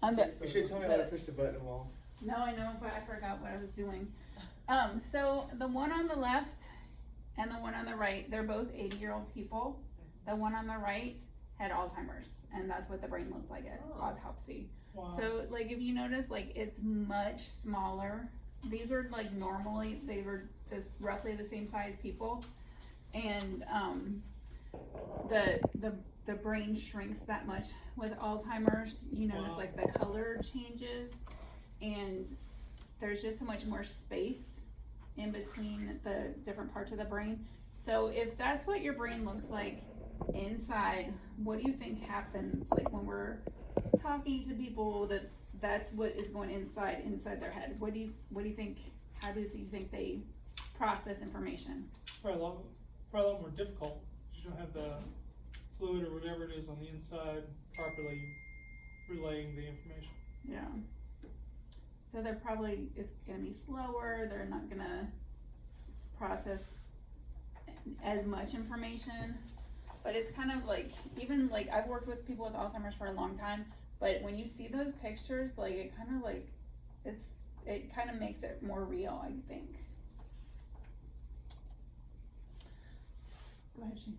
You should tell me how to push the button, Wall. No, I know, but I forgot what I was doing. So the one on the left and the one on the right, they're both 80-year-old people. The one on the right had Alzheimer's, and that's what the brain looked like at autopsy. Wow. So, like, if you notice, like, it's much smaller. These were, like, normally, they were just roughly the same size people. And, the brain shrinks that much with Alzheimer's. You notice, like, the color changes, and there's just so much more space in between the different parts of the brain. So if that's what your brain looks like inside, what do you think happens, like, when we're talking to people, that's what is going inside their head? What do you think? How do you think they process information? Probably a lot more difficult. You don't have the fluid or whatever it is on the inside properly relaying the information. Yeah. So it's gonna be slower. They're not gonna process as much information. But it's kind of like, even like, I've worked with people with Alzheimer's for a long time, but when you see those pictures, like, it kind of like, it kind of makes it more real, I think. Go ahead, Shane.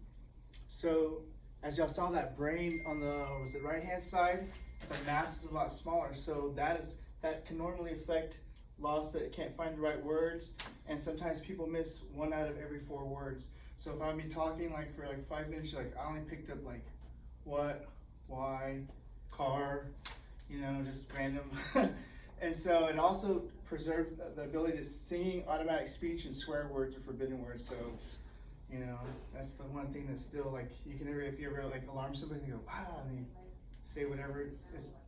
So, as y'all saw, that brain on the right hand side, the mass is a lot smaller. So that can normally affect loss, that it can't find the right words, and sometimes people miss 1 out of every 4 words. So if I'm talking like for like 5 minutes, you're like, I only picked up like what, why, car, just random. And so it also preserves the ability to sing automatic speech, and swear words or forbidden words. So, that's the one thing that's still like, you can never, if you ever like alarm somebody, you go, wow, and you say whatever,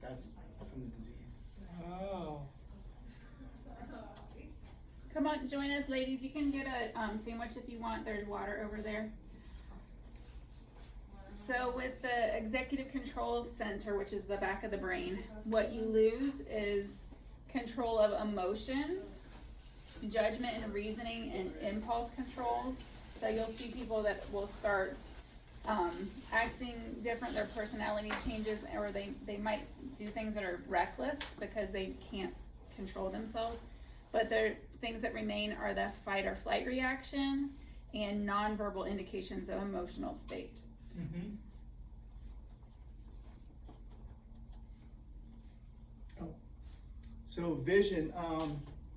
that's from the disease. Oh. Come on, join us, ladies. You can get a sandwich if you want. There's water over there. So with the executive control center, which is the back of the brain, what you lose is control of emotions, judgment and reasoning, and impulse controls. So you'll see people that will start acting different, their personality changes, or they might do things that are reckless because they can't control themselves. But the things that remain are the fight or flight reaction and nonverbal indications of emotional state. Mm-hmm. So vision,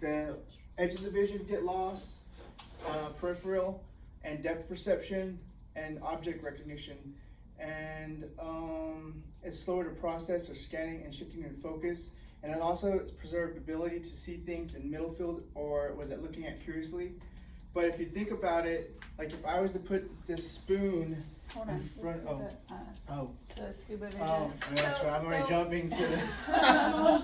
the edges of vision get lost, peripheral and depth perception and object recognition. And it's slower to process or scanning and shifting in focus. And it also preserved ability to see things in middle field, or was it looking at curiously? But if you think about it, like if I was to put this spoon in front of the scuba vision. Oh, that's right. I'm already jumping to the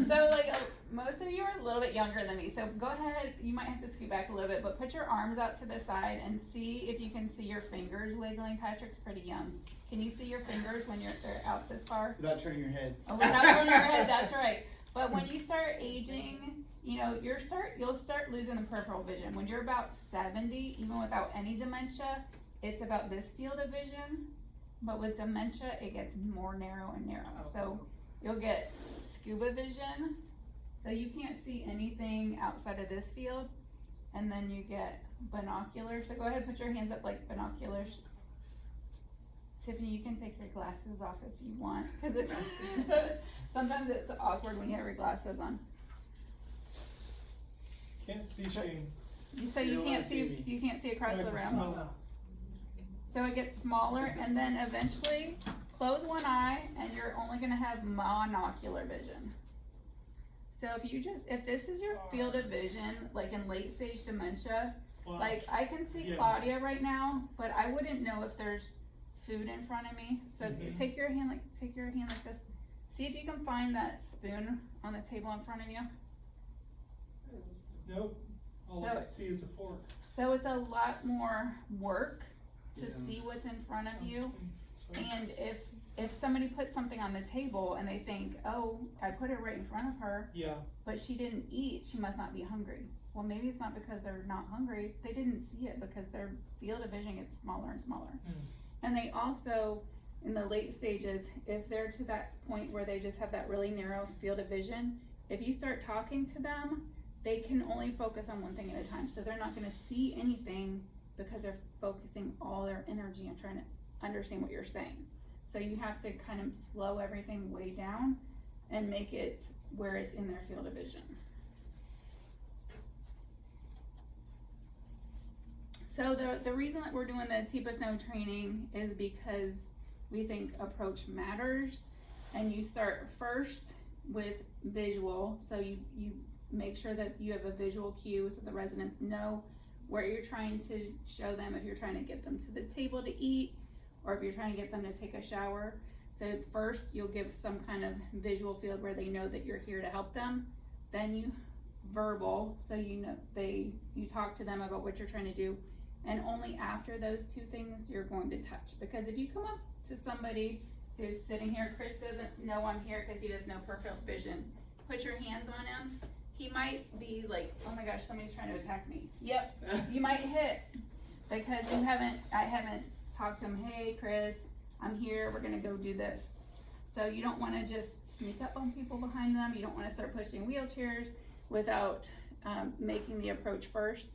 So like most of you are a little bit younger than me, so go ahead, you might have to scoot back a little bit, but put your arms out to the side and see if you can see your fingers wiggling. Patrick's pretty young. Can you see your fingers when they're out this far? without turning your head. Oh, without turning your head, that's right. But when you start aging, you'll start losing the peripheral vision. When you're about 70, even without any dementia, it's about this field of vision. But with dementia, it gets more narrow and narrow. So you'll get scuba vision, so you can't see anything outside of this field. And then you get binoculars. So go ahead and put your hands up like binoculars. Tiffany, you can take your glasses off if you want, because it's sometimes it's awkward when you have your glasses on. Can't see Shane. You say you can't see across the room. Smell. So it gets smaller, and then eventually close one eye, and you're only going to have monocular vision. So if this is your field of vision, like in late stage dementia, Wow. like I can see Claudia right now, but I wouldn't know if there's food in front of me. So take your hand like this. See if you can find that spoon on the table in front of you. Nope. All I see is a fork. So it's a lot more work to see what's in front of you. And if somebody puts something on the table and they think, oh, I put it right in front of her, but she didn't eat, she must not be hungry. Well, maybe it's not because they're not hungry. They didn't see it because their field of vision gets smaller and smaller. And they also, in the late stages, if they're to that point where they just have that really narrow field of vision, if you start talking to them, they can only focus on one thing at a time. So they're not gonna see anything because they're focusing all their energy on trying to understand what you're saying. So you have to kind of slow everything way down and make it where it's in their field of vision. So the reason that we're doing the TPA Snow training is because we think approach matters, and you start first with visual. So you make sure that you have a visual cue so the residents know where you're trying to show them, if you're trying to get them to the table to eat, or if you're trying to get them to take a shower. So first you'll give some kind of visual field where they know that you're here to help them. Then you verbal, so you know you talk to them about what you're trying to do. And only after those two things you're going to touch. Because if you come up to somebody who's sitting here, Chris doesn't know I'm here because he has no peripheral vision. Put your hands on him. He might be like, oh my gosh, somebody's trying to attack me. Yep, you might hit because I haven't talked to him, hey Chris, I'm here, we're gonna go do this. So you don't wanna just sneak up on people behind them. You don't wanna start pushing wheelchairs without making the approach first.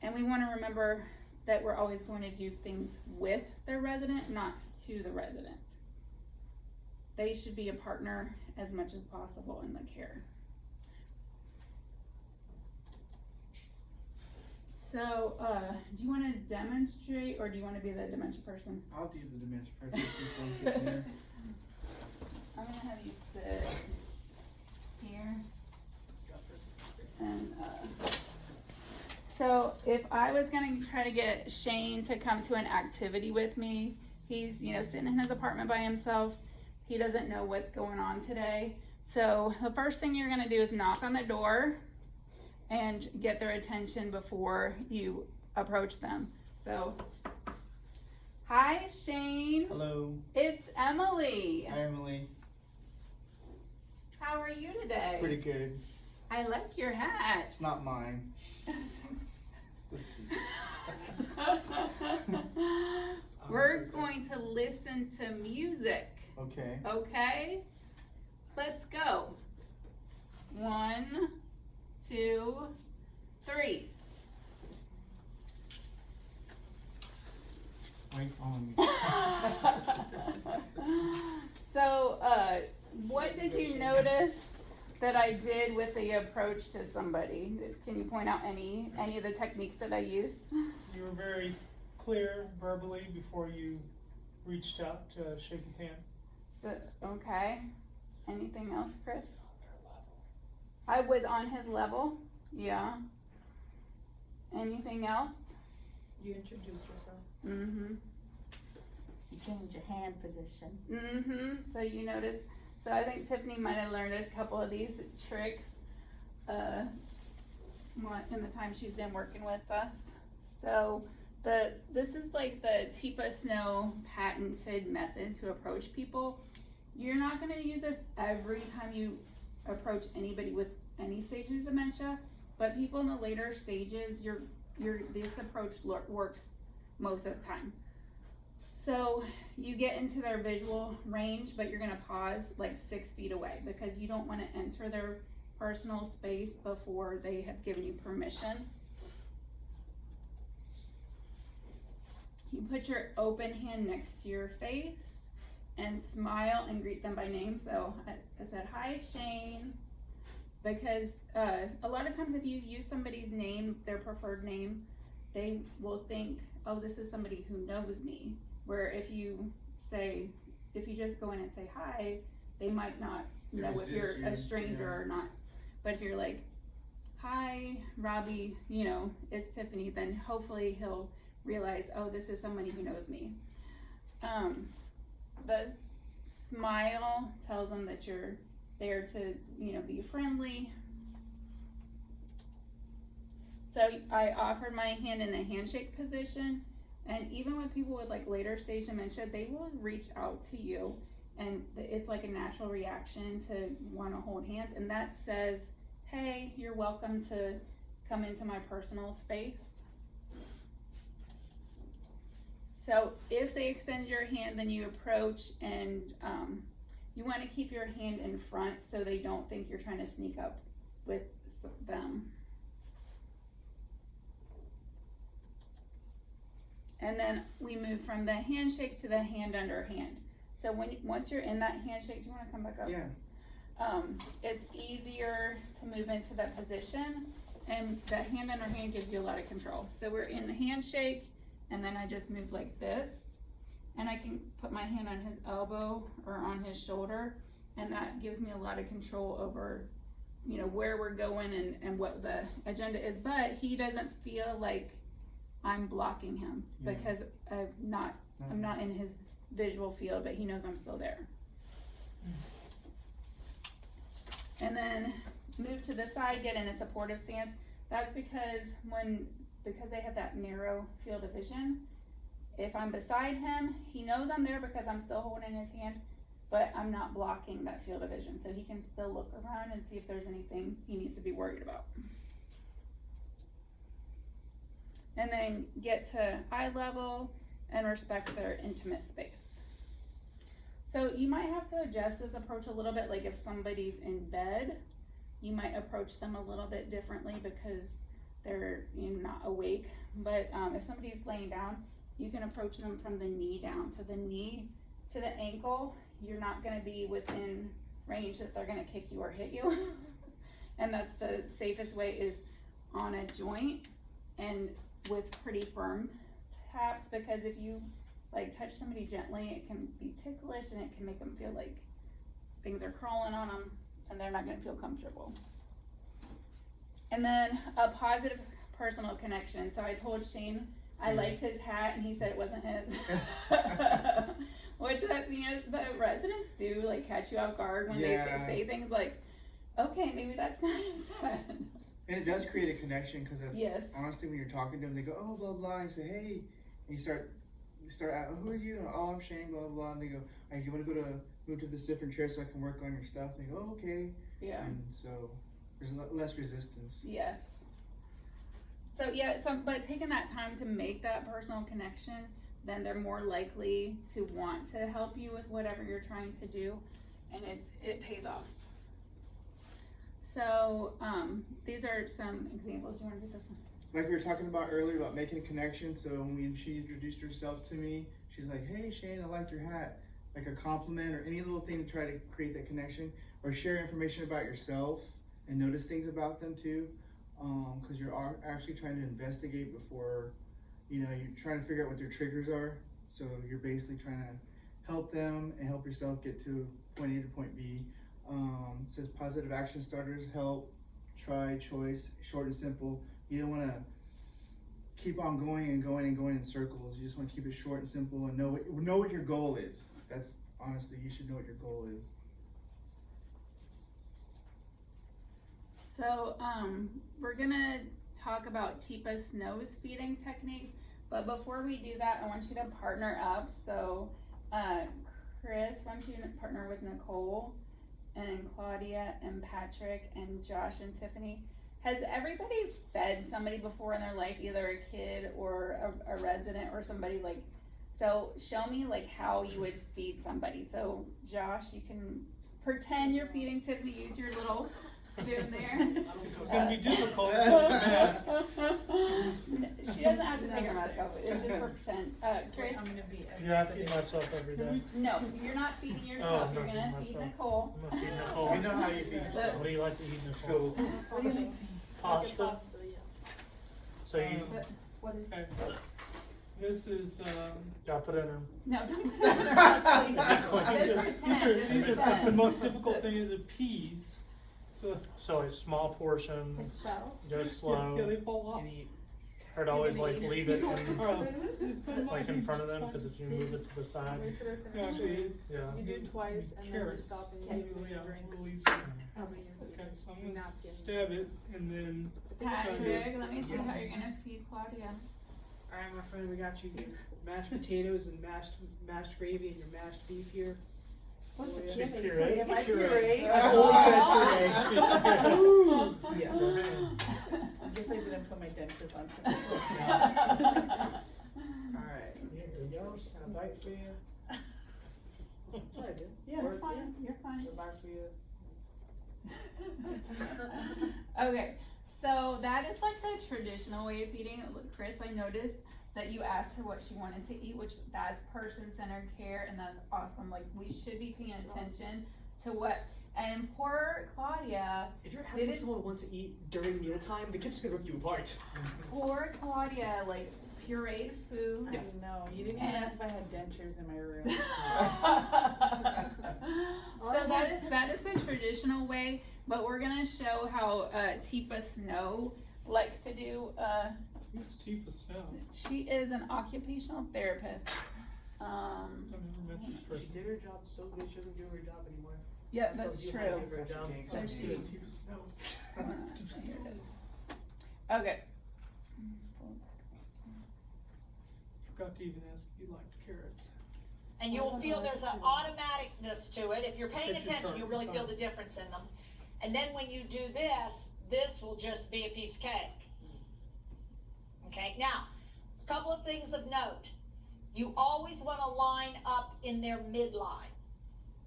And we wanna remember that we're always going to do things with the resident, not to the resident. They should be a partner as much as possible in the care. So, do you want to demonstrate, or do you want to be the dementia person? I'll do the dementia person since I'm here. I'm gonna have you sit here. And so if I was gonna try to get Shane to come to an activity with me, he's sitting in his apartment by himself. He doesn't know what's going on today. So the first thing you're gonna do is knock on the door and get their attention before you approach them. So, hi Shane. Hello. It's Emily. Hi Emily. How are you today? Pretty good. I like your hat. It's not mine. We're going to listen to music. Okay. Okay? Let's go. 1, 2, 3. Why are you following me? So, what did you notice that I did with the approach to somebody? Can you point out any of the techniques that I used? You were very clear verbally before you reached out to shake his hand. So, okay. Anything else, Chris? I was on his level. Yeah. Anything else? You introduced yourself. Mm-hmm. You changed your hand position. Mm-hmm. So you noticed. So I think Tiffany might have learned a couple of these tricks in the time she's been working with us. So this is like the TPA Snow patented method to approach people. You're not going to use this every time you approach anybody with any stage of dementia, but people in the later stages, this approach works most of the time. So you get into their visual range, but you're gonna pause like 6 feet away because you don't wanna enter their personal space before they have given you permission. You put your open hand next to your face and smile and greet them by name. So I said, hi Shane, because a lot of times if you use somebody's name, their preferred name, they will think, oh, this is somebody who knows me. Where if you just go in and say hi, they might not know if you're a stranger or not. But if you're like, hi, Robbie, it's Tiffany, then hopefully he'll realize, oh, this is somebody who knows me. The smile tells them that you're there to, be friendly. So I offered my hand in a handshake position. And even with people with like later stage dementia, they will reach out to you, and it's like a natural reaction to want to hold hands, and that says, hey, you're welcome to come into my personal space. So if they extend your hand, then you approach, and you want to keep your hand in front so they don't think you're trying to sneak up with them. And then we move from the handshake to the hand under hand. So once you're in that handshake, do you want to come back up? Yeah. It's easier to move into that position, and the hand under hand gives you a lot of control. So we're in the handshake, and then I just move like this, and I can put my hand on his elbow or on his shoulder, and that gives me a lot of control over, you know, where we're going and what the agenda is. But he doesn't feel like I'm blocking him because I'm not in his visual field, but he knows I'm still there. And then move to the side, get in a supportive stance. That's because they have that narrow field of vision, if I'm beside him, he knows I'm there because I'm still holding his hand, but I'm not blocking that field of vision. So he can still look around and see if there's anything he needs to be worried about. And then get to eye level and respect their intimate space. So you might have to adjust this approach a little bit, like if somebody's in bed, you might approach them a little bit differently because they're not awake. But if somebody's laying down, you can approach them from the knee down. So the knee to the ankle, you're not gonna be within range that they're gonna kick you or hit you. And that's the safest way, is on a joint and with pretty firm taps, because if you like touch somebody gently, it can be ticklish and it can make them feel like things are crawling on them and they're not gonna feel comfortable. And then a positive personal connection. So I told Shane I liked his hat and he said it wasn't his. Which the residents do like catch you off guard when they say things like, okay, maybe that's not his hat. And it does create a connection, because honestly, when you're talking to them, they go, oh, blah, blah, and you say, hey, and you start out, who are you? And, oh, I'm Shane, blah, blah, and they go, all right, you want to move to this different chair so I can work on your stuff? And they go, oh, okay. Yeah. And so there's less resistance. Yes. So but taking that time to make that personal connection, then they're more likely to want to help you with whatever you're trying to do, and it pays off. So these are some examples. You want to do this one? Like we were talking about earlier about making a connection. So when she introduced herself to me, she's like, hey Shane, I like your hat. Like a compliment or any little thing to try to create that connection, or share information about yourself and notice things about them too. Because you're actually trying to investigate before, you're trying to figure out what their triggers are. So you're basically trying to help them and help yourself get to point A to point B. It says positive action starters: help, try, choice, short and simple. You don't want to keep on going and going and going in circles. You just want to keep it short and simple and know what your goal is. That's honestly, you should know what your goal is. So we're gonna talk about TPA's nose feeding techniques, but before we do that, I want you to partner up. So Chris, why don't you partner with Nicole and Claudia and Patrick and Josh and Tiffany. Has everybody fed somebody before in their life, either a kid or a resident or somebody like, so show me like how you would feed somebody. So Josh, you can pretend you're feeding Tiffany, use your little spoon there. It's gonna be difficult. She doesn't have to take her mask off, it's just for pretend. Chris? I'm gonna be. Yeah, I feed myself every day. No, you're not feeding yourself, you're gonna feed Nicole. I'm gonna feed Nicole. We know how you feed yourself. What do you like to eat, Nicole? What do you like to eat? Pasta. Pasta, yeah. So you. What is Okay. This is. Y'all put it in. No, don't put it in her mouth, please. Just pretend, These are pretend. the most difficult thing is the peas. So it's small portions. Go slow. Yeah, they fall off. Or to always like leave it in, Like in front of them, because as you move it to the side, Wait till they're Yeah, finished. actually, it's yeah. You do it twice and then you carrots. stop and you Yeah, do a drink. release. Oh, but you're Okay, so I'm gonna napkin. stab it and then. Patrick, let me see how you're gonna feed Claudia. Alright, my friend, we got you your mashed potatoes and mashed gravy and your mashed beef here. What's the She's kid? puree. Am I Puree. puree? I've only had puree. Ooh, yes. I guess I didn't put my dentist on today. Alright. Yeah, there you Can I bite for you? That's what I do. Yeah, you're Work, fine, you're fine. Can I bite for you? Okay, so that is like the traditional way of feeding. Look, Chris, I noticed that you asked her what she wanted to eat, which that's person-centered care, and that's awesome. Like, we should be paying attention to what, and poor Claudia, If you're asking Did it- someone what to eat during mealtime, the kid's just gonna rip you apart. poor Claudia, like, pureed food. I know, you didn't even ask if I had dentures in my room. So that is the traditional way, but we're gonna show how Tifa Snow likes to do. Who's Tifa Snow? She is an occupational therapist. I've never met this She person. did her job so good, she doesn't do her job anymore. Yeah, that's So you true. have to give her a That's job. a gang So sign. she- Here it is. Okay. Forgot to even ask if you liked carrots. And you'll feel there's an automaticness to it. If you're paying Check your attention, chart, you really feel fine. the difference in them. And then when you do this, this will just be a piece of cake. Okay, now, a couple of things of note. You always wanna line up in their midline.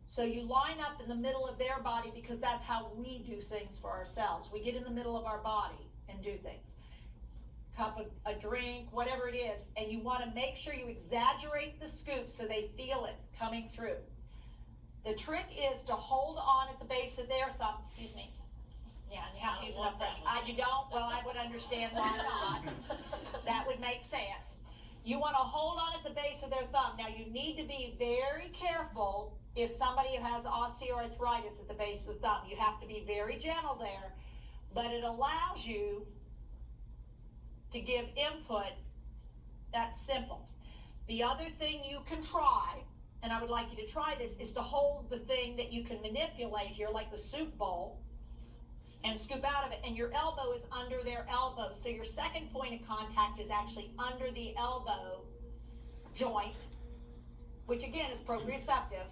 So you line up in the middle of their body because that's how we do things for ourselves. We get in the middle of our body and do things. Cup of a drink, whatever it is, and you wanna make sure you exaggerate the scoop so they feel it coming through. The trick is to hold on at the base of their thumb, excuse me. Yeah, and you have to use enough pressure. You don't? Well, I would understand why not. That would make sense. You wanna hold on at the base of their thumb. Now, you need to be very careful if somebody has osteoarthritis at the base of the thumb. You have to be very gentle there, but it allows you to give input. That's simple. The other thing you can try, and I would like you to try this, is to hold the thing that you can manipulate here, like the soup bowl, and scoop out of it, and your elbow is under their elbow. So your second point of contact is actually under the elbow joint, which again is proprioceptive,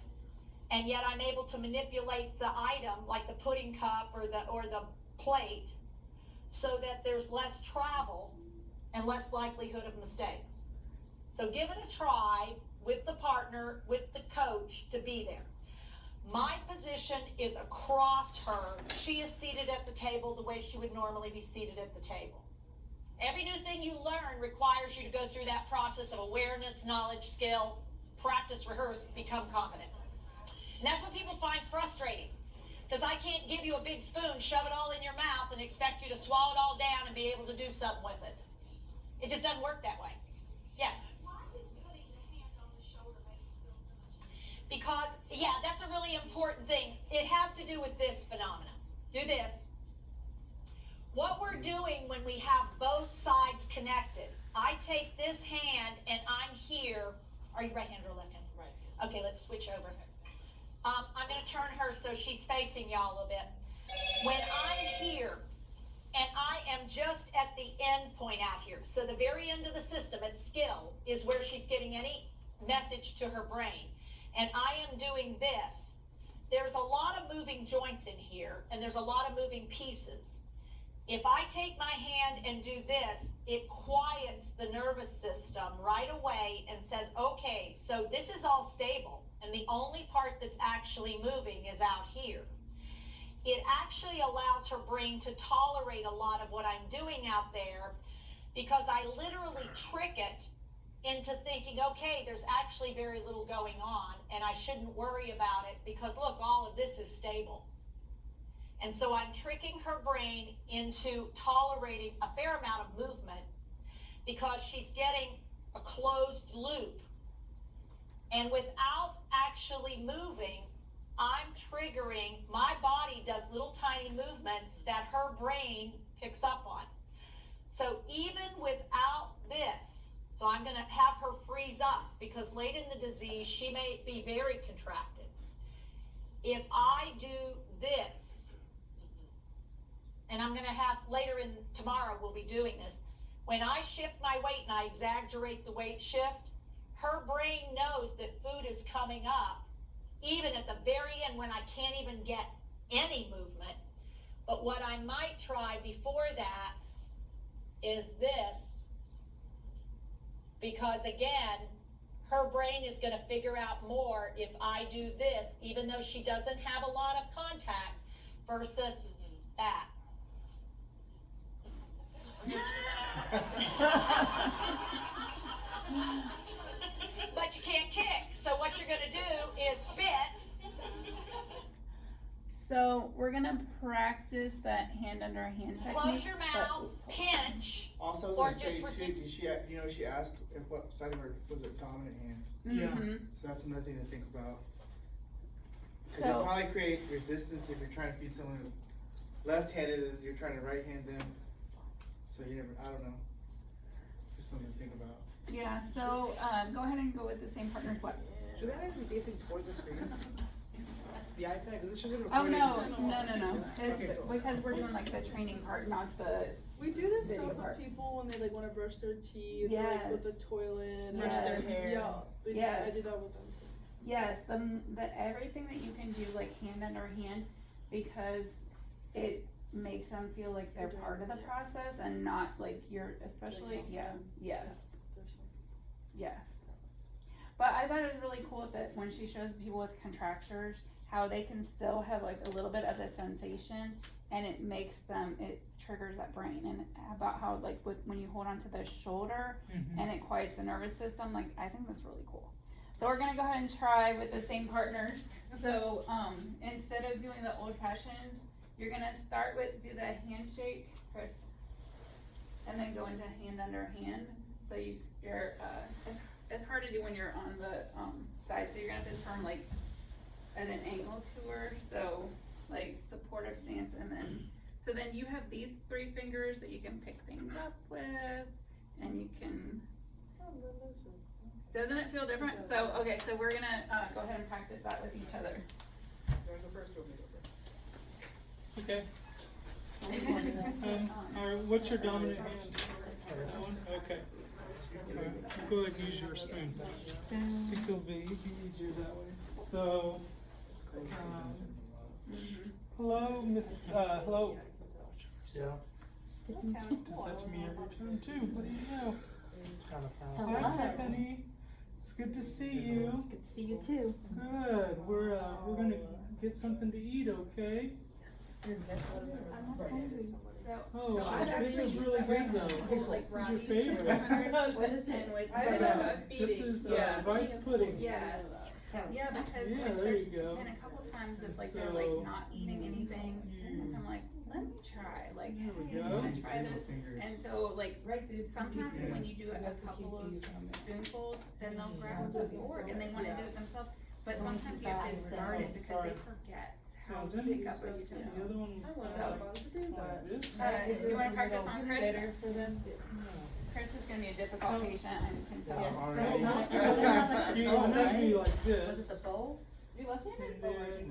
and yet I'm able to manipulate the item, like the pudding cup or the plate, so that there's less travel and less likelihood of mistakes. So give it a try with the partner, with the coach, to be there. My position is across her. She is seated at the table the way she would normally be seated at the table. Every new thing you learn requires you to go through that process of awareness, knowledge, skill, practice, rehearse, become confident. And that's what people find frustrating. Because I can't give you a big spoon, shove it all in your mouth, and expect you to swallow it all down and be able to do something with it. It just doesn't work that way. Yes? Because, yeah, that's a really important thing. It has to do with this phenomenon. Do this. What we're doing when we have both sides connected, I take this hand and I'm here. Are you right-handed or left-handed? Right. Okay, let's switch over. I'm going to turn her so she's facing y'all a little bit. When I'm here, and I am just at the end point out here, so the very end of the system at skill is where she's getting any message to her brain. And I am doing this. There's a lot of moving joints in here, and there's a lot of moving pieces. If I take my hand and do this, it quiets the nervous system right away and says, okay, so this is all stable, and the only part that's actually moving is out here. It actually allows her brain to tolerate a lot of what I'm doing out there, because I literally trick it into thinking, okay, there's actually very little going on, and I shouldn't worry about it because look, all of this is stable. And so I'm tricking her brain into tolerating a fair amount of movement because she's getting a closed loop. And without actually moving, I'm triggering, my body does little tiny movements that her brain picks up on. So even without this, so I'm gonna have her freeze up because late in the disease, she may be very contracted. If I do this, and I'm gonna have later in tomorrow, we'll be doing this. When I shift my weight and I exaggerate the weight shift, her brain knows that food is coming up, even at the very end when I can't even get any movement. But what I might try before that is this, because again, her brain is gonna figure out more if I do this, even though she doesn't have a lot of contact versus that. But you can't kick, so what you're gonna do is spit. So we're gonna practice that hand under hand technique. Close your but- mouth, oops, hold on. pinch, Also, I was Or gonna say just too, repeat- did she, she asked if what side of her was her dominant hand, Yeah. Mhm. so that's another thing to think about. Cause it So, probably create resistance if you're trying to feed someone who's left-handed and you're trying to right-hand them. So you never, I don't know. Just something to think about. yeah, so, go ahead and go with the same partner what? Should I be facing towards the screen? The iPad, because this should be Oh, recording. no, it's Okay, cool. because we're doing like the training part, not the, We do this Video stuff part. with people when they like wanna brush their teeth, Yes. like with the toilet. Brush their Yeah, hair. I Yes. do that with them too. yes, the everything that you can do like hand under hand, because it makes them feel like they're They're part of the doing it. process and not like you're, especially, Doing it yeah, for them. yes. There's some- Yes. But I thought it was really cool that when she shows people with contractures, how they can still have like a little bit of the sensation and it makes them, it triggers that brain, and about how like when you hold onto the shoulder and it quiets the nervous system, like I think that's really cool. So we're gonna go ahead and try with the same partners. So, instead of doing the old fashioned, you're gonna start with, do the handshake, Chris. And then go into hand under hand, so you're, it's hard to do when you're on the, side, so you're gonna have to turn like at an angle to her, so like supportive stance, and then, so then you have these 3 fingers that you can pick things up with, and you can, doesn't it feel different? So, okay, so we're gonna, go ahead and practice that with each other. There's the first one, we go first. Okay. Alright, what's your dominant hand? This one? Okay. Alright, go ahead and use your spoon. It'll be easier that way. So, hello, Miss, hello. Yeah, Does that to me every time too, what do you know? it's kind of Hi fast. Tiffany, it's good to see you. Good to see you too. Good, we're gonna get something to eat, okay? So, Oh, so I've this actually is used really that good right now. though. Like This is your brownies. favorite. What is it? With I the- love This feeding, is Yeah. rice pudding. Yes, yeah, because Yeah, like there there's you go. been a couple times it's like So, they're like not eating anything, and so I'm like, let me try, like, There we hey, go. let me try this. Fingers. And so like, sometimes Yeah. when you do a couple of spoonfuls, then they'll grab the fork and they wanna do it themselves. But sometimes you have to start it because they forget So how to then pick up a the utensil. other one was So- like this. Do you wanna practice on Chris? Better for them. Chris is gonna be a difficult patient, I can tell. Yeah. Alright. You want to be like this. Was it the bowl? You left-handed?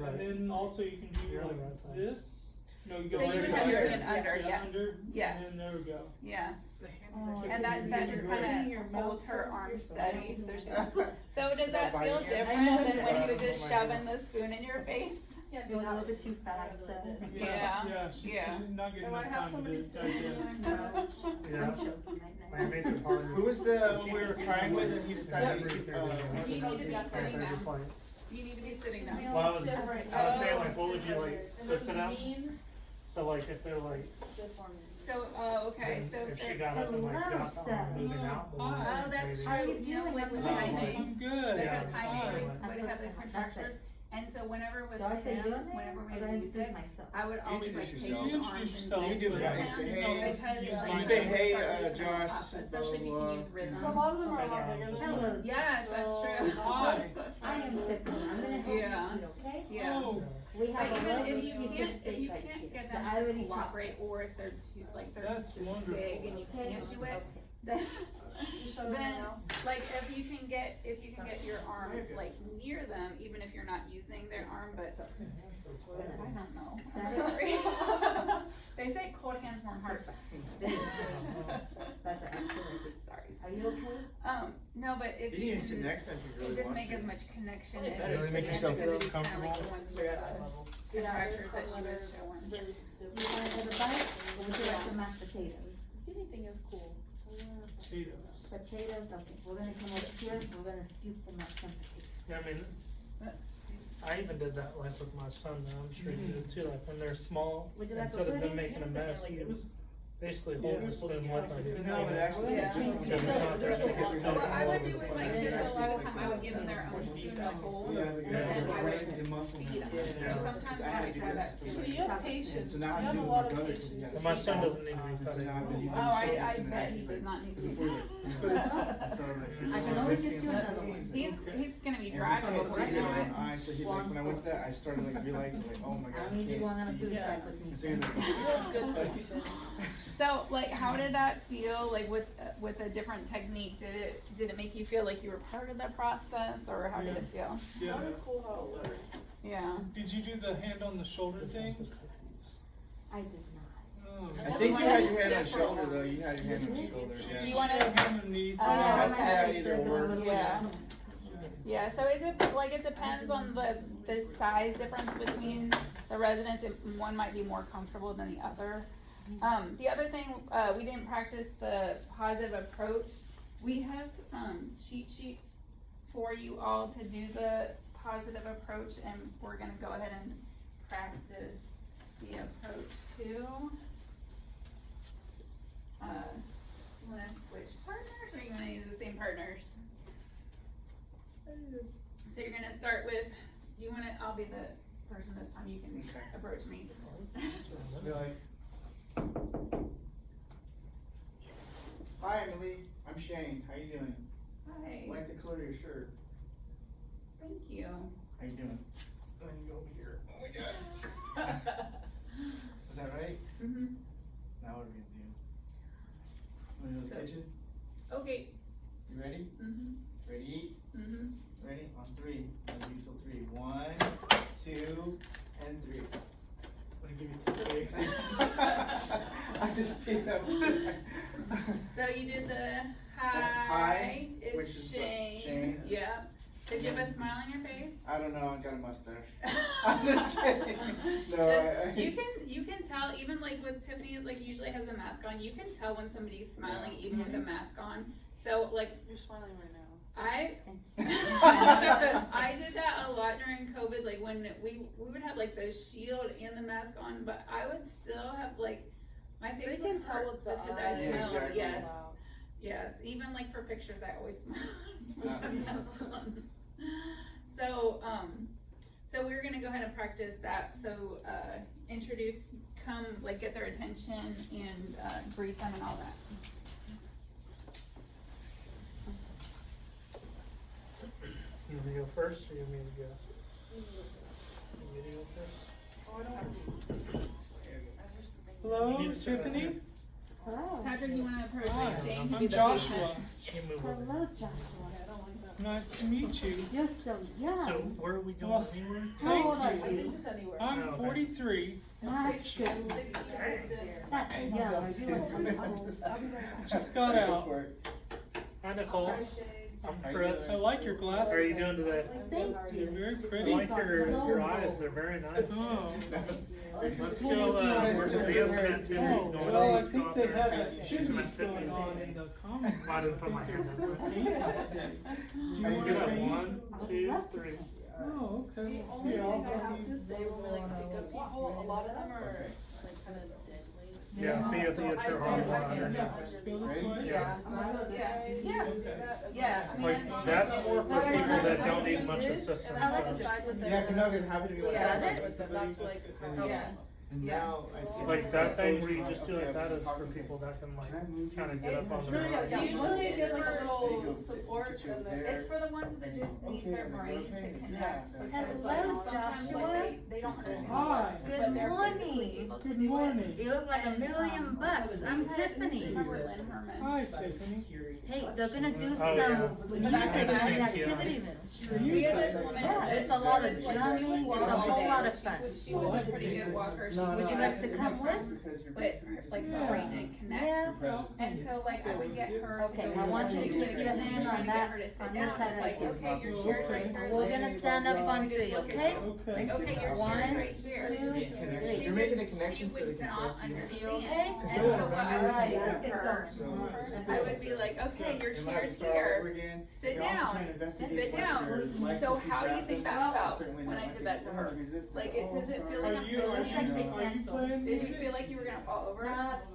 And then also you can do You're on like the right side. this. No, you go So you would have your hand under, Yeah, yes, under, yes, and then there we go. yes. Oh, And that just Putting kinda your mouth holds her to arm your steady, stomach. so she, so does that feel biting it. different than when he was just shoving the spoon in your face? It was a little bit too fast, so. Yeah, Yeah, she's yeah. not getting I wanna enough have time to do somebody it. sit in Digest. Yeah, I'm choking right now. it makes it harder. Who was the one we were trying with and he decided to, You need to be Right, sitting they're just down, like- you need to be sitting down. Well, I was saying like, what would you like, so sit down? So like, if they're like, So, okay, so if she if got up and like got Hello, moving out. then oh, that's maybe- true, you know, like with Oh, Jaime, I'm good. because Yeah, Jaime fine. would have the contractures, and so whenever with Do I say him, doing it? whenever Or we do I had music, introduce myself? I would always like Introduce take yourself. his You arms introduce and yourself. You do put that. them You say, down, hey, because, you like, say, when we hey, start listening Josh, up, this is especially if you blah, can use blah, rhythm. A lot of them are Sit a lot down. bigger than Hello. that. Yes, that's true. Hi. I am Tiffany, I'm gonna help you Yeah. eat, okay? Yeah. Oh, We have But a even lovely if you piece of can't, if steak you right can't here get that them I to already chopped. cooperate, or if they're too, like, they're That's just wonderful. big and you Okay? can't do it, Okay. then, Just shove it in then, now. like, if you can get your arm, like, near them, even if you're not using their arm, but, I don't know. I'm sorry. They say cold hands warm hearts. That's absolutely. Sorry. Are you okay? No, but if You can you even sit can, next time if you you really just want make to. as much connection Yeah, as really you make can, yourself because it'd be kinda like comfortable. the ones with the contractures that she was showing. You want another bite, or would you like some mashed potatoes? Anything is cool. Potatoes. Potatoes, okay, we're gonna come over here, we're gonna scoop some up some potatoes. Yeah, I mean, I even did that like with my son, though, I'm sure you did too, like when they're small, Would you like instead a of them pudding? making a mess, it was basically holding the spoon with like it. No, but actually, Yeah. it's different Because it's not there, because you're So not what I would all do the with my same. kids, a lot of time I would give them their own spoon to hold, Yeah, and then I would feed them. So sometimes I might try that too. So you have patience, So you now I have do a with lot my of brother, patience. 'cause he has Well, my son doesn't need to be and so fed. now I've been using Oh, the I shoulders and bet he actually, does not need to be. before the- so like, I can always get you another one. He's gonna be and driving we can't before see you know it in it. my eyes, so he's like, when I went to that, I started like realizing like, oh my god, I need you going on a can't food see. truck with me. And so he's like, So, like, how did that feel, like, with a different technique? Did it make you feel like you were part of that process, or how did it feel? Yeah. Cool how it works. Yeah. Did you do the hand on the shoulder thing? I did not. Oh. I think you had your hand on your shoulder though, you had your hand on your shoulder, yeah. Do you wanna? Underneath. Oh, That's, yeah, yeah, either or. Yeah. Yeah, so it depends on the size difference between the residents, one might be more comfortable than the other. The other thing, we didn't practice the positive approach. We have, cheat sheets for you all to do the positive approach, and we're gonna go ahead and practice the approach too. You wanna switch partners, or you wanna use the same partners? So you're gonna start with, I'll be the person this time, you can Okay. approach me. Be like, hi Emily, I'm Shane, how you doing? Hi, Like the color of your shirt. thank you. How you doing? Then you go over here. Oh my god. Is that right? Mm-hmm. Now what are we gonna do? Wanna go to the So- kitchen? Okay. You ready? Mm-hmm. Ready to eat? Mm-hmm. Ready? On three. I'll give you till three. 1, 2, and 3. Let me give you some cake. I just teased that. So you did the hi, hi, which it's is Shane. Shane. Yeah. Did you have a smile on your face? I don't know, I got a mustache. I'm just kidding. No, So you can tell, even like with Tiffany, like usually has a mask on, you can tell when somebody's smiling even with a mask on. So like You're smiling right now. I did that a lot during COVID, like when we would have like the shield and the mask on, but I would still have like, my They face can would tell hurt with the because eyes. I Yeah, smelled, exactly. yes. Wow. Yes, even like for pictures, I always smile with Ah. the mask on. So, so we're gonna go ahead and practice that. So, like get their attention and, greet them and all that. You want me to go first, or you want me to go? You want me to go first? Oh, I don't have I just think. Hello, You need to sit Tiffany? down Hello. Patrick, you wanna approach Hi, Shane to I'm be the Joshua. patient? You move over. Hello, Joshua. I don't like It's that. nice to meet you. You're so young. So, where are we going, Well, anywhere? How old are Thank I you. think just anywhere. I'm Oh, okay. 43. My Six goodness. years here. That's Hey, young. no, Are that's you good. old? I'll be right back. Just got out. Hi, Nicole. I'm How you Chris. I like your How glasses. are you doing today? Thank You're you. very I pretty. like your So eyes, cool. they're very nice. Oh. Let's Who go, would you like work to with the work internet with? activities Oh, going well, on. I Let's go think out they there. have that Do some activities going activities. on in the common. I didn't put my hand up. Let's Let's get up, 1, 2, 3. Oh, The okay. only Yeah, thing I I'll have to say when we like pick up people, a lot of them are like kind of deadly. Yeah, see if the your heart will underneath. Go this way? Yeah. Yeah. Okay. Yeah, I mean, Like, as long that's as more for it's- people that don't need much assistance. And I like the so- side with them. Yeah, can I get happy to be like Yeah, that? with them, that's like how. Yeah. And now I feel Like that thing where you Okay, just do like that is for okay. people that can like Can I move you? kinda get up on No, their yeah, own. yeah. Usually Once they get like a There you little go. support, Get you and there. then It's for the ones that just need Okay, their is it brain okay? to Yeah, connect. so- Because, Hello, like, sometimes, Joshua. like, they don't understand Hi. words, Good but they're morning. physically able to Good do it. morning. You look like a million bucks. I'm Tiffany. Remember Lynn Herman? Hi, Tiffany. Hey, they're gonna do Oh, some yeah. music and Thank you. activity room. For We you. have this woman, Yeah, it's a lot of like, drumming. It's a whole lot of fun. She was a pretty good walker. She would you I- like to it come makes with? sense because you're But basically just like Yeah. bring and connect. Yeah. And so like I would get her to Okay, go I want you to and get in trying to on get that, her to sit on down. this side It's like, right okay, your here. chair's right Okay. here. We're gonna stand up on three, okay? Like, okay, your One, chair's right here. two, Connection. She You're making a would- connection so they She can would not trust you. understand. Okay? And Because so some of what the I would members, say Alright, to let's her, So just I would be like, okay, your you might have to chair's start all over here. again. Sit You're also down. trying to investigate Sit what down. your likes So and how do you grasp think them that a felt certain way when I might did that be to her? resistant. Like, does it feel Are like you, I'm are pushing? you, Like they are you cancel. playing Did you music? feel like you were gonna fall over?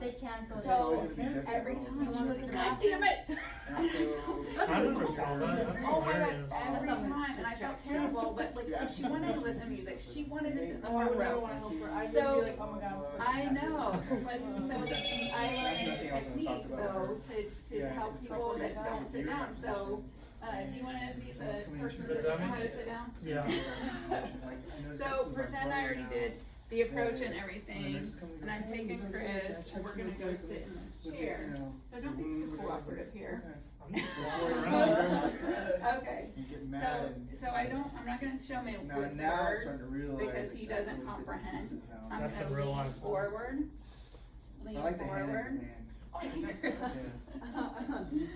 They canceled. It's So, always gonna be difficult. Every time You she wanna was sit like, down? God damn it! And so- Let's I go. never saw that, that's Oh my god, hilarious. every time, and I felt terrible, but like, she wanted to listen to music, she wanted to sit in the Oh, I front would never row. wanna help her. I'd So- be like, oh my god. what's I that? know, but so I That's learned nothing a else I was gonna technique talk about. though to Yeah, help 'cause people like that you're don't sit in down, that so, position. do you wanna be Someone's the coming person into that the knows how to dummy? sit down? Yeah. So pretend I already did the approach and everything, and I'm taking Chris, and we're gonna go sit in this chair. So don't be too cooperative here. I'm just rolling around. Okay, You get mad and. so I'm not gonna show me Now, with now I'm words, starting to realize. because he like, doesn't little bits and comprehend. pieces now. I'm That's gonna in real lean life. forward, I lean like the hand in your forward. hand. Oh, Chris. Yeah.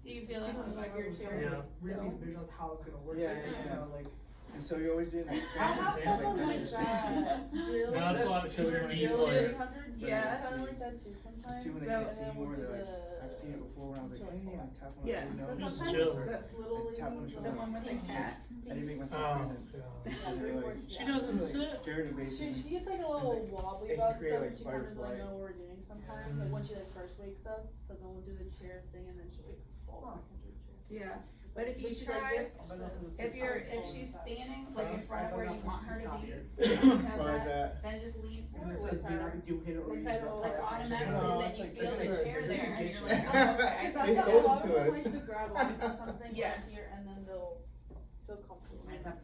Do you feel like on the back of your chair? Yeah. Really visualize how it's gonna work. Yeah, Like, yeah, so, yeah. like, And so you're always doing that. I have someone like that. Jill. No, that's a lot of children use Jill, like- 300, Yeah. It's kinda like that too sometimes. See when they So- can't see And then more, we'll they're do like, the- I've seen it before when I was like, hey, I tap on Yeah. it. No, So Who's sometimes Jill? The little Like, tap on the lady, shoulder. the one with the cat. I didn't make myself Oh, present. God. So they're like, She doesn't like, sit. scared of She basically. gets like a little wobbly it can about create, stuff, like, and she fight kind or of doesn't flight. know what we're doing sometimes. Like when she like first wakes up, so then we'll do the chair thing, and then she'll like fall back into the chair. Yeah, but if you But she's try, like, if she's standing like in front of where you want her to be, Why is that? then just lean Because it forward says with do not her. do hit or use Because rough like or automatically No, then it's you like- feel it's the like- chair there and you're They like, oh, okay. They sold it to us. Like to grab onto something Yes. right here, and then they'll feel comfortable.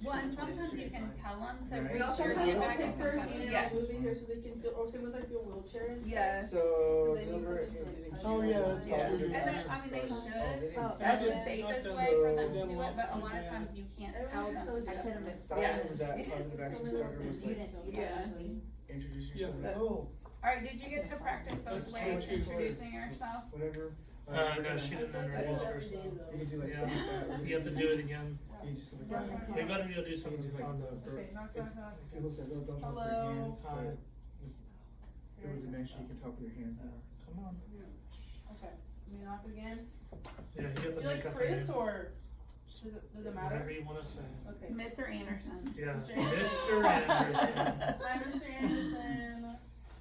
Well, and sometimes you can tell them to Right. reach No, or sometimes get I'll back take and her sometimes, and yes. I'll move it here so they can feel, or same with like your wheelchair and stuff. Yes. So, They need Gilbert, something to, like, using touch Oh, keyboards yeah, is that's Yes, positive and then, action I mean, they starts. should, Oh, they didn't. that's the Yeah. safest So- way for them to So- do it, but a lot of Yeah. times you can't tell them to do I hit him it. with. I Yeah. remember that positive action starter was You like, didn't. Yeah. introduce Yeah. yourself, like, oh, Alright, did you get to practice both That's ways, true. introducing yourself? whatever. No, she didn't introduce Every herself. day, though. You can do like Yeah. stuff like that. You have to do it again. You do something like that. We better go do You something can do like fun the, though. Okay, knock, it's, knock, knock. people say, oh, don't talk with your Hello. hands, Hi. but through dementia, you can talk with your hands more. Come on. Okay, let me knock again. Yeah, you have Do to you make like up a Chris name. or does it matter? Whatever you wanna say. Okay. Mr. Anderson. Yeah, Mr. Mr. Anderson. Hi, Mr. Anderson.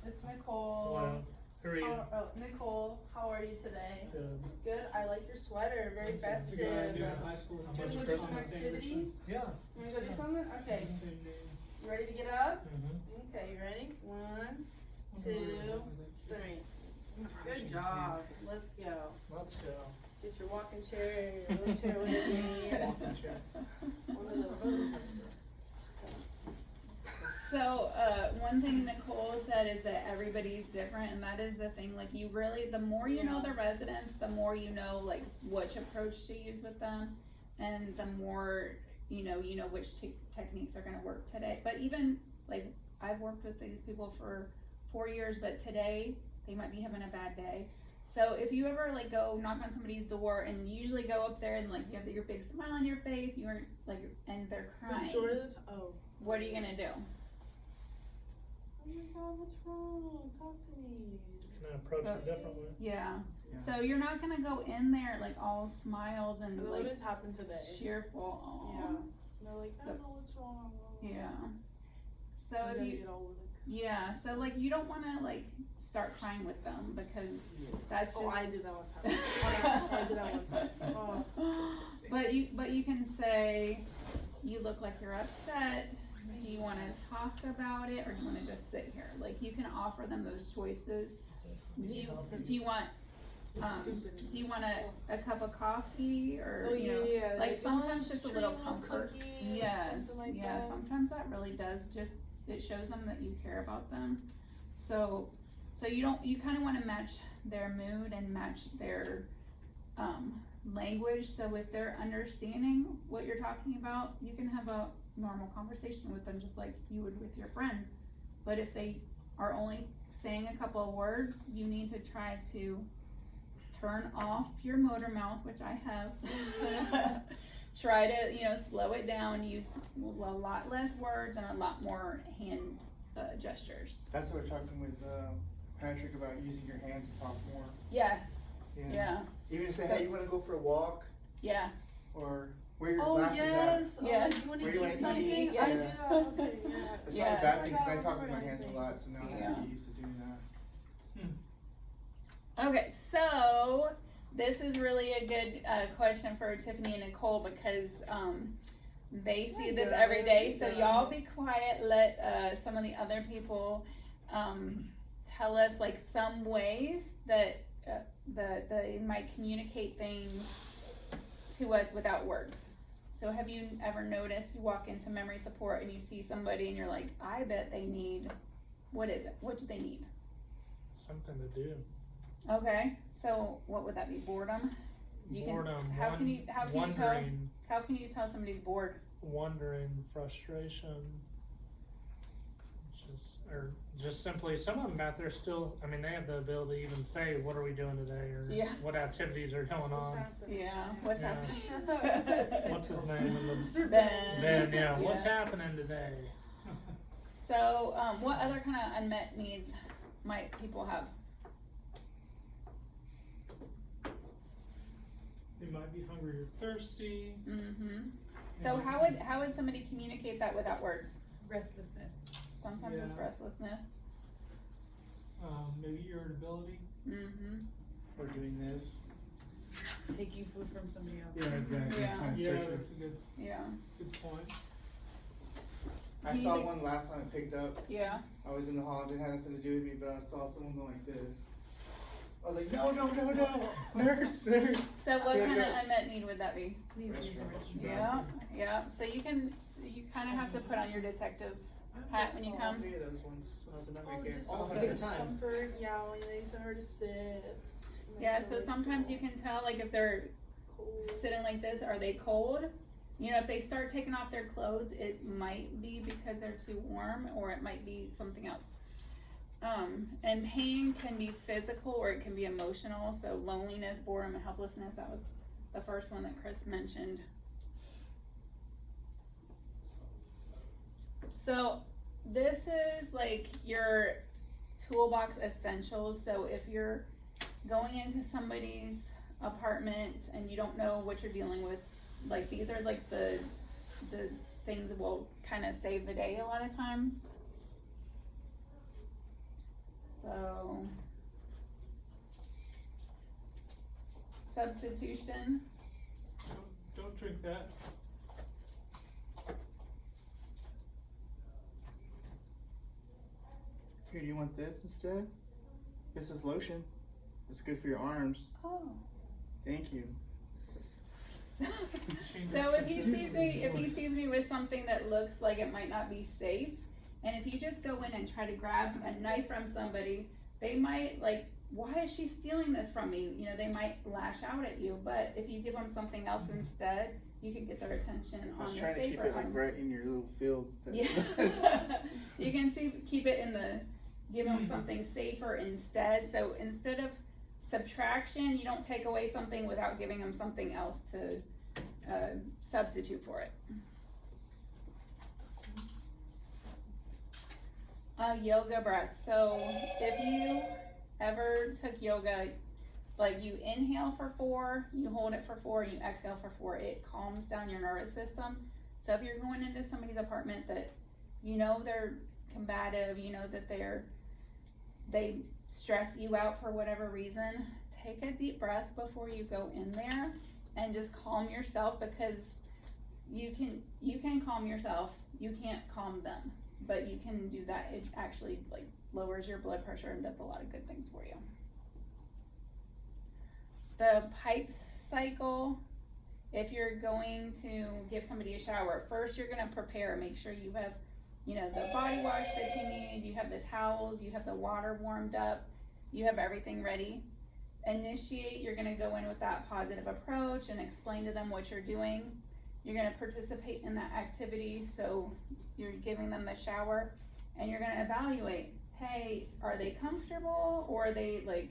It's Nicole. Hello. Who are you? Oh, Nicole, how are you today? Good. Good. I like your sweater. Very That's a festive. good idea. Yeah. High school. How Do you much want to do Christmas? some activities? Yeah. You want to go do something? Okay. Same name. You ready to get up? Mm-hmm. Okay, you ready? 1, 2, 3. Good job. Let's go. Let's go. Get your walking chair, your wheelchair with me. Walking chair. One of those. So, one thing Nicole said is that everybody's different, and that is the thing, like, you really, the more you know the residents, the more you know, like, which approach to use with them, and the more, you know which techniques are gonna work today. But even, like, I've worked with these people for 4 years, but today, they might be having a bad day. So if you ever, like, go knock on somebody's door, and you usually go up there, and, like, you have your big smile on your face, you're, like, and they're crying, Majority of the time. Oh. what are you gonna do? Oh my god, what's wrong? Talk to me. Can approach it differently. Yeah. Yeah. So you're not gonna go in there like all smiles and And like what has happened today? cheerful. Aw. Yeah. And they're like, I don't know what's wrong. Yeah. So I if gotta you, get all with it. yeah, so like you don't wanna like start crying with them because that's just. Oh, I did that one time. I did that one time. Oh. But you can say, you look like you're upset. Do you wanna talk about it or do you wanna just sit here? Like you can offer them those choices. Do you want do you want a cup of coffee or Oh, you know yeah. like sometimes just a treat little little comfort. cookie, Yes, something like yeah, that. sometimes that really does just it shows them that you care about them. So you kind of want to match their mood and match their language. So if they're understanding what you're talking about, you can have a normal conversation with them just like you would with your friends. But if they are only saying a couple of words, you need to try to turn off your motor mouth, which I have. Try to, you know, slow it down, use a lot less words and a lot more hand gestures. That's what we're talking with Patrick about, using your hands to talk more. Yes. Yeah. Even to say, hey, you wanna go for a walk? Yeah. Or where your Oh, glasses yes. at? Yeah. You wanna Where do you eat wanna something? eat? I Yeah. do that, okay, yeah. It's Yeah. not a bad thing, cause I I talk with my forgot hands a what lot, so now I have Yeah. to get used to doing that. Okay, so this is really a good question for Tiffany and Nicole because they see this every day. So y'all be quiet. Let some of the other people tell us like some ways that that they might communicate things to us without words. So have you ever noticed you walk into memory support and you see somebody and you're like, I bet they need, what is it? What do they need? Something to do. Okay, so what would that be? Boredom? You can- Boredom, how can you tell wondering, somebody's bored? wondering, frustration. Just simply, some of them out there still, I mean, they have the ability to even say, what are we doing today, or Yeah. what activities are going What's on. happening? Yeah, what's Yeah. happening? What's his name? Ben. Ben, yeah, what's Yeah. happening today? So, what other kind of unmet needs might people have? They might be hungry or thirsty. Mm-hmm. So how would somebody communicate that without words? Restlessness. Sometimes it's Yeah. restlessness. Maybe irritability. Mm-hmm. Or doing this. Taking food from somebody else. Yeah, exactly. Yeah. Trying to Yeah, search for- that's a Yeah. good point. I saw one last time I picked up. Yeah. I was in the hall, it had nothing to do with me, but I saw someone go like this. I was like, no, nurse. So what Yeah, kind of yeah. unmet need would that be? Needs to use the Restaurant. restroom. Yeah. So you kind of have to put on your detective hat when you come. Three of those ones when I was in memory Oh, care. just All at the same time. discomfort, yeah, when they tell her to sit. Yeah. So sometimes you can tell like if they're sitting like this, are they cold? You know, if they start taking off their clothes, it might be because they're too warm, or it might be something else. And pain can be physical or it can be emotional. So loneliness, boredom, and helplessness. That was the first one that Chris mentioned. So this is like your toolbox essentials. So if you're going into somebody's apartment and you don't know what you're dealing with, like these are like the things that will kind of save the day a lot of times. So substitution. Don't drink that. Here, do you want this instead? This is lotion. It's good for your arms. Oh. Thank you. So if he sees me with something that looks like it might not be safe, and if you just go in and try to grab a knife from somebody, they might like, why is she stealing this from me? You know, they might lash out at you. But if you give them something else instead, you could get their attention I on was the trying to keep safer it like item. right in your little field. Yeah. You can keep it in the, give them something safer instead. So instead of subtraction, you don't take away something without giving them something else to substitute for it. Yoga breath. So if you ever took yoga, like you inhale for 4, you hold it for 4, you exhale for 4, it calms down your nervous system. So if you're going into somebody's apartment that you know they're combative, you know that they stress you out for whatever reason, take a deep breath before you go in there and just calm yourself, because you can calm yourself, you can't calm them, but you can do that. It actually like lowers your blood pressure and does a lot of good things for you. The pipes cycle, if you're going to give somebody a shower, first you're gonna prepare, make sure you have, you know, the body wash that you need, you have the towels, you have the water warmed up, you have everything ready. Initiate, you're gonna go in with that positive approach and explain to them what you're doing. You're gonna participate in that activity, so you're giving them the shower, and you're gonna evaluate. hey, are they comfortable or are they like,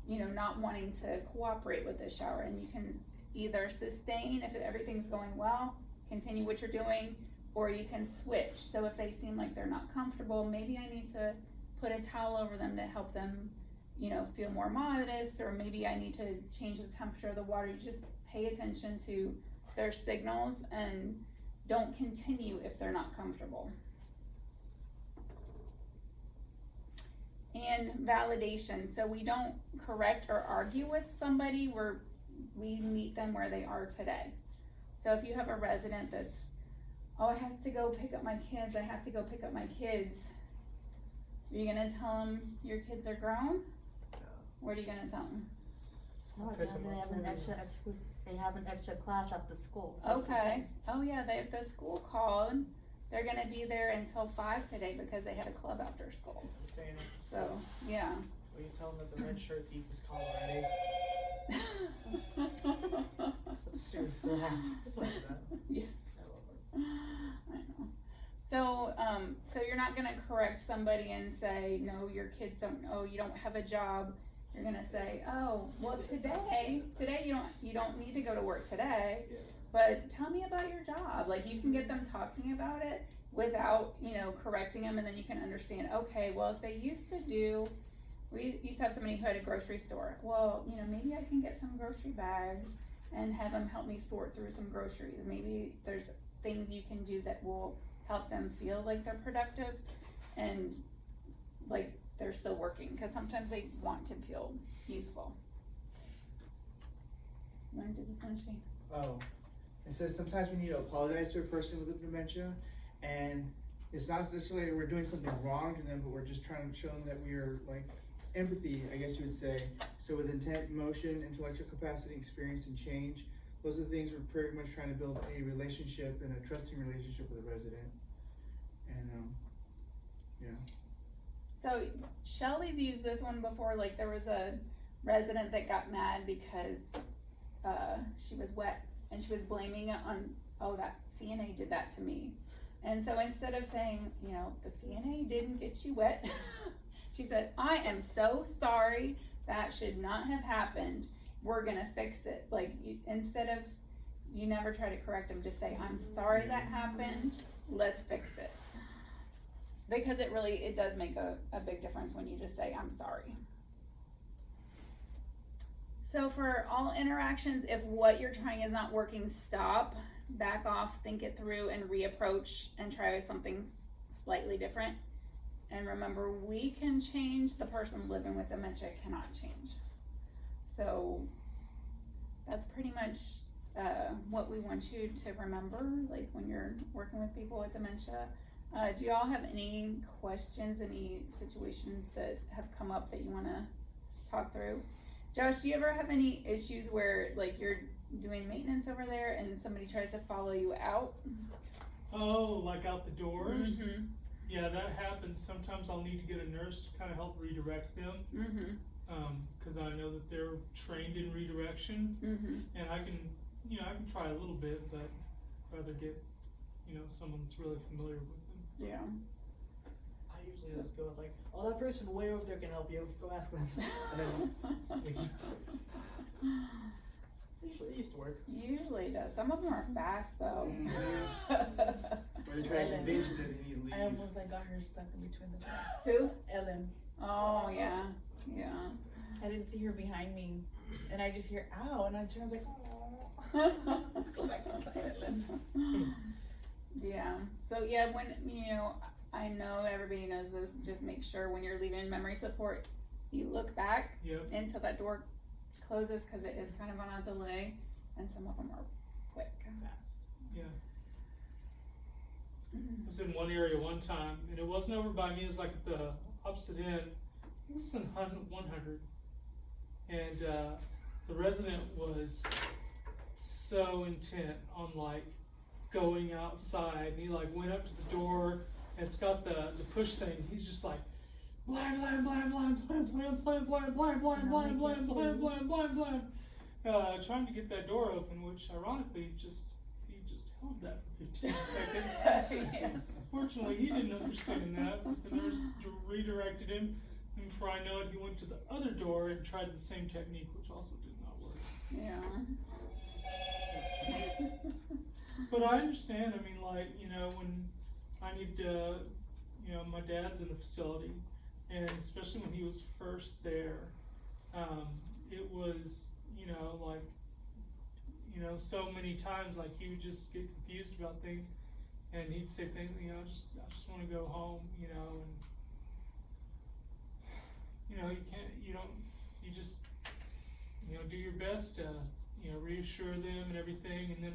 you know, not wanting to cooperate with the shower? And you can either sustain if everything's going well, continue what you're doing, or you can switch. So if they seem like they're not comfortable, maybe I need to put a towel over them to help them, you know, feel more modest, or maybe I need to change the temperature of the water. You just pay attention to their signals and don't continue if they're not comfortable. And validation. So we don't correct or argue with somebody, we meet them where they are today. So if you have a resident that's, oh, I have to go pick up my kids, are you gonna tell them your kids are grown? What are you gonna tell them? No, Pick 'em they up have for an you. extra class after school. Okay. Oh yeah, the school called. They're gonna be there until 5 today because they had a club after school. I'm saying it. So, yeah. Will you tell them that the red shirt thief is called already? Let's seriously laugh. Don't do that. Yes. I love her. I know. So you're not gonna correct somebody and say, no, your kids you don't have a job. You're gonna say, oh, well today you don't need to go to work today, but tell me about your job. Like you can get them talking about it without, you know, correcting them, and then you can understand, okay, well if they we used to have somebody who had a grocery store. Well, you know, maybe I can get some grocery bags and have them help me sort through some groceries. Maybe there's things you can do that will help them feel like they're productive and like they're still working, because sometimes they want to feel useful. You wanna do this one, Shane? Oh, it says sometimes we need to apologize to a person with dementia, and it's not necessarily we're doing something wrong to them, but we're just trying to show them that we are like empathy, I guess you would say. So with intent, emotion, intellectual capacity, experience, and change, those are the things we're pretty much trying to build a relationship and a trusting relationship with a resident. And yeah. So Shelley's used this one before. Like there was a resident that got mad because she was wet and she was blaming it on, oh, that CNA did that to me. And so instead of saying, you know, the CNA didn't get you wet, she said, I am so sorry, that should not have happened. We're gonna fix it. Like instead of, you never try to correct them, just say, I'm sorry that happened, let's fix it. Because it does make a big difference when you just say, I'm sorry. So for all interactions, if what you're trying is not working, stop, back off, think it through, and reapproach and try something slightly different. And remember, we can change, the person living with dementia cannot change. So that's pretty much what we want you to remember, like when you're working with people with dementia. Do y'all have any questions, any situations that have come up that you wanna talk through? Josh, do you ever have any issues where like you're doing maintenance over there and somebody tries to follow you out? Oh, like out the doors? Mm-hmm. Yeah, that happens. Sometimes I'll need to get a nurse to kind of help redirect them. Mm-hmm. Cause I know that they're trained in redirection, Mm-hmm. and I can try a little bit, but I'd rather get, someone that's really familiar with them. Yeah. I usually just go with like, oh, that person way over there can help you. Go ask them. And then usually it used to work. Usually does. Some of them are fast though. Where they try to convince you that they need to leave. I almost got her stuck in between the two. Who? Ellen. Oh yeah. Yeah. I didn't see her behind me, and I just hear ow, and I was like, oh, let's go back inside, Ellen. Yeah. So yeah, when I know everybody knows this. Just make sure when you're leaving memory support, you look back Yep. until that door closes, because it is kind of on a delay, and some of them are quick. Fast. Yeah. I was in one area one time, and it wasn't over by me. It was like at the opposite end. It was in 100, and the resident was so intent on like going outside. And he like went up to the door, and it's got the push thing. He's just like blam blam blam blam blam blam blam blam blam blam blam blam blam blam blam blam, trying to get that door open. Which ironically, he just told that for 15 seconds. Yes. Fortunately, he didn't understand that. The nurse redirected him, and before I know it, he went to the other door and tried the same technique, which also did not work. Yeah. But I understand. I mean, like, you know, when I need to, you know, my dad's in the facility, and especially when he was first there, it was, you know, like, you know, so many times, like, he would just get confused about things, and he'd say things, you know, I just want to go home, you know, and, you know, you just, you know, do your best to, you know, reassure them and everything, and then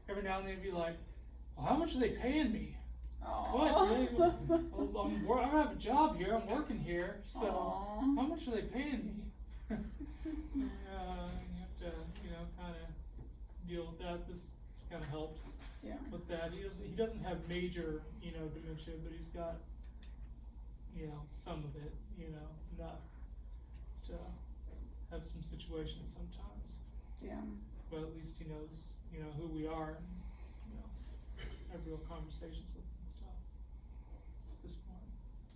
every now and then be like, well, how much are they paying me? What? Really? Well, I have a job here, I'm working here, so Aww. how much are they paying me? You have to, you know, kind of deal with that. This kind of helps with that. He doesn't have major, you know, dementia, but he's got, you know, some of it, you know, enough to have some situations sometimes. Yeah. But at least he knows, you know, who we are, and, you know, have real conversations with him and stuff at this point.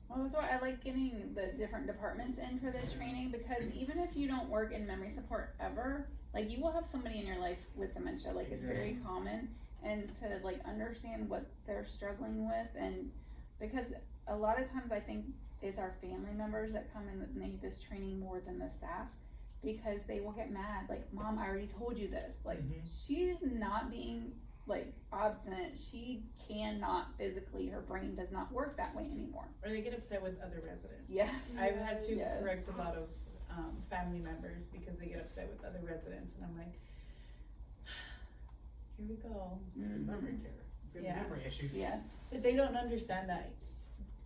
Well, that's why I like getting the different departments in for this training, because even if you don't work in memory support ever, like, you will have somebody in your life with dementia, like, it's very common, and to, like, understand what they're struggling with, and because a lot of times I think it's our family members that come in that need this training more than the staff, because they will get mad, like, Mom, I already told you this, like, she's not being, like, obstinate, she cannot physically, her brain does not work that way anymore. Or they get upset with other residents. Yes. I've had to correct a lot of family members because they get upset with other residents, and I'm like, here we go. It's memory care. It's Yeah. memory issues. Yes. But they don't understand that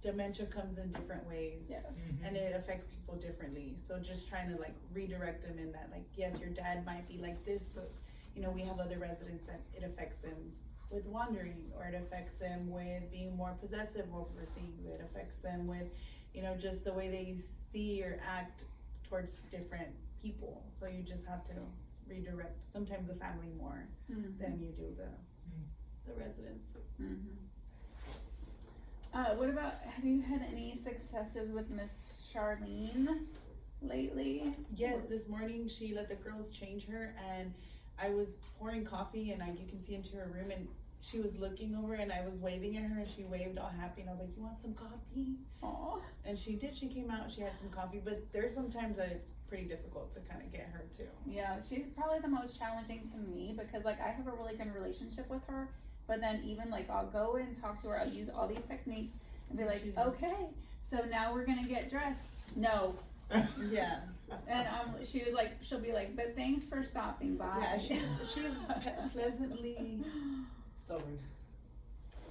dementia comes in different ways, Yes. and it affects people differently. So just trying to, like, redirect them in that, like, yes, your dad might be like this, but, you know, we have other residents that it affects them with wandering, or it affects them with being more possessive over things. It affects them with, you know, just the way they see or act towards different people. So you just have to redirect sometimes the family more than you do the residents. What about, have you had any successes with Miss Charlene lately? Yes, this morning she let the girls change her, and I was pouring coffee, and you can see into her room, and she was looking over, and I was waving at her, and she waved all happy, and I was like, you want some coffee? Aw. And she did, she came out, she had some coffee, but there's sometimes that it's pretty difficult to kind of get her too. Yeah, she's probably the most challenging to me, because, like, I have a really good relationship with her, but then even, like, I'll go and talk to her, I'll use all these techniques and be like, okay, so now we're gonna get dressed. No. Yeah. And she was like, she'll be like, but thanks for stopping by. Yeah, she's pleasantly Stubborn.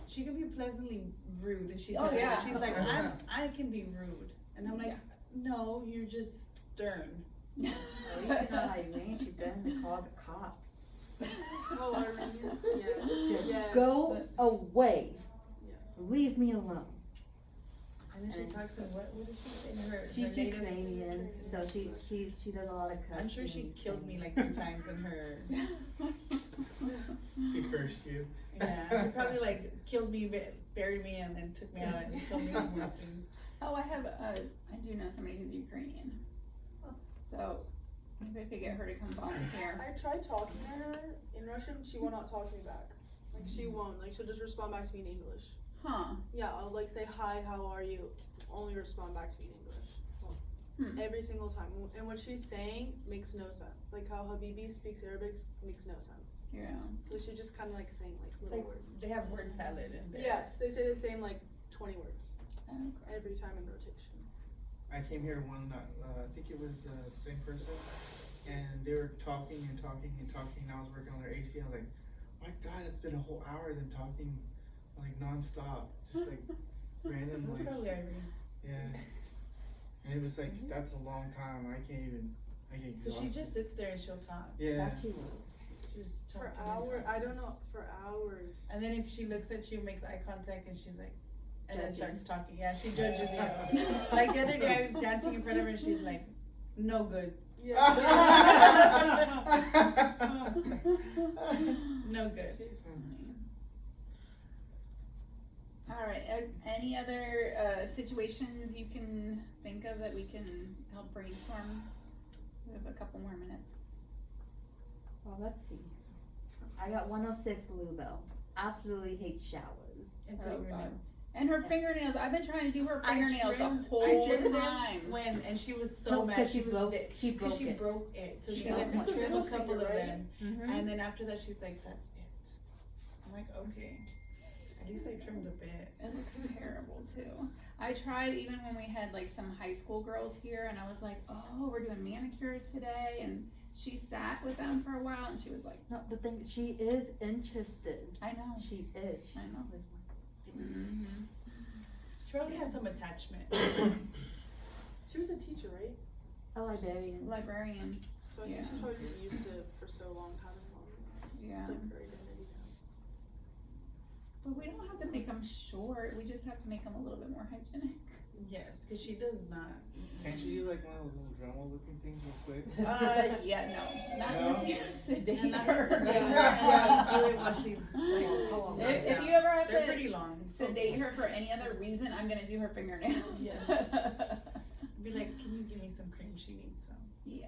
she can be pleasantly rude, and she's Oh, like, yeah. she's like, I can be rude, and I'm like, no, you're just stern. At least you know how you mean, she doesn't call the cops. Oh, I remember. Yes. Just Yes. go away, Yes. leave me alone. And then she talks in what does she say in her She's native? Ukrainian, so she does a lot of cussing. I'm sure she killed me like 3 times in her. She cursed you. Yeah, she probably like killed me, buried me, and then took me out and told me the worst things. Oh, I do know somebody who's Ukrainian. So maybe I could get her to come volunteer. I tried talking to her in Russian. She will not talk to me back. Like, she won't. Like, she'll just respond back to me in English. Huh. Yeah, I'll like say hi, how are you? Only respond back to me in English. Every single time. And what she's saying makes no sense. Like how Habibi speaks Arabic makes no sense. Yeah. So she's just kind of like saying like It's little like words. they have word salad in there. Yes, they say the same like 20 words Okay. every time in rotation. I came here one, I think it was the same person, and they were talking and talking and talking, and I was working on their AC, I was like, my God, it's been a whole hour of them talking, like, non-stop, just like, random, That's like, probably Irene. yeah, and it was like, that's a long time, I get So she exhausted. just sits there and she'll talk. Yeah, That she will. She's For talking and hours, talking. I don't know, for hours. And then if she looks at you, makes eye contact, and she's like, and then Judging. starts talking. Yeah, she judges you. Like the other day, I was dancing in front of her, and she's like, no good. Yeah. No good. Alright, any other, situations you can think of that we can help brainstorm? We have a couple more minutes. Well, let's see. I got 106 Louisville. Absolutely hates showers. And Oh, fingernails. God. And her fingernails, I've been trying to do her I fingernails trimmed- the whole I trimmed time. them when, and she was so No, mad. 'cause She she was broke- there. she broke she it. broke it. So she Yeah. let me It's a trim a middle couple finger, of right? them, Mhm. and then after that, she's like, "That's it." I'm like, "Okay." At least I trimmed a bit. It looks terrible too. I tried even when we had like some high school girls here and I was like, oh, we're doing manicures today, and she sat with them for a while and she was like, No, the thing, she is interested. I know. She is. I know. Mm-hmm. She probably has some attachment. She was a teacher, right? A librarian. Librarian. So I think Yeah. she's probably just used to for so long having long nails. Yeah. It's like her identity now. But we don't have to make them short. We just have to make them a little bit more hygienic. Yes, because she does not. Can't you do like one of those little Dremel looking things real quick? Yeah, no. Not No? unless you sedate And not her. her. Yeah, do it while she's like, how long? If you ever have They're to pretty long. sedate her for any other reason, I'm gonna do her fingernails. Yes. Be like, can you give me some cream? She needs some. Yeah.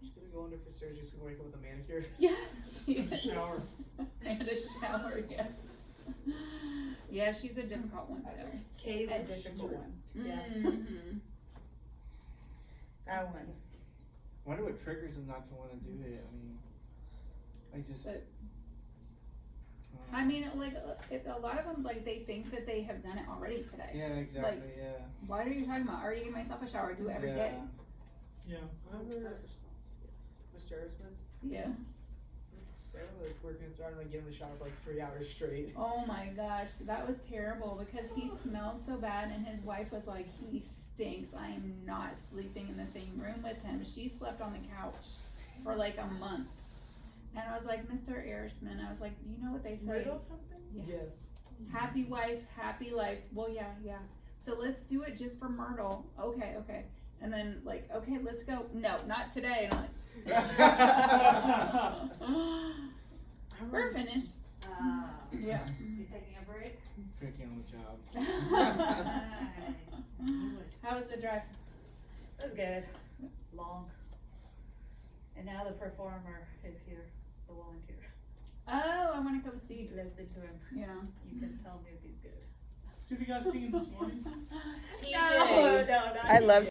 She's gonna go under for surgery, she's gonna wake up with a manicure. Yes, she is. Shower. And a shower, yes. Yeah, she's a difficult one too. Kay's a Extra. difficult one. Yes. Mhm. That one. Wonder what triggers them not to want to do it. I mean, I just. But- I mean, like, if a lot of them, like, they think that they have done it already today. Yeah, exactly. Yeah. What are you talking about? I already give myself a shower. I do it every day. Yeah. Remember Mr. Erisman? Yeah. They were like working through and like giving him a shower for like 3 hours straight. Oh my gosh, that was terrible because he smelled so bad, and his wife was like, he stinks. I am not sleeping in the same room with him. She slept on the couch for like a month. And I was like, Mr. Erisman, I was like, you know what they say? Myrtle's husband? Yes. Happy wife, happy life. Well, yeah. So let's do it just for Myrtle. Okay. And then like, okay, let's go. No, not today. And I'm like, we're finished. Yeah. You taking a break? Drinking on the job. How was the drive? It was good. Long. And now the performer is here, the volunteer. Oh, I want to go see. Listen to him. Yeah. You can tell me if he's good. See if you guys singing this morning. TJ. No, not I love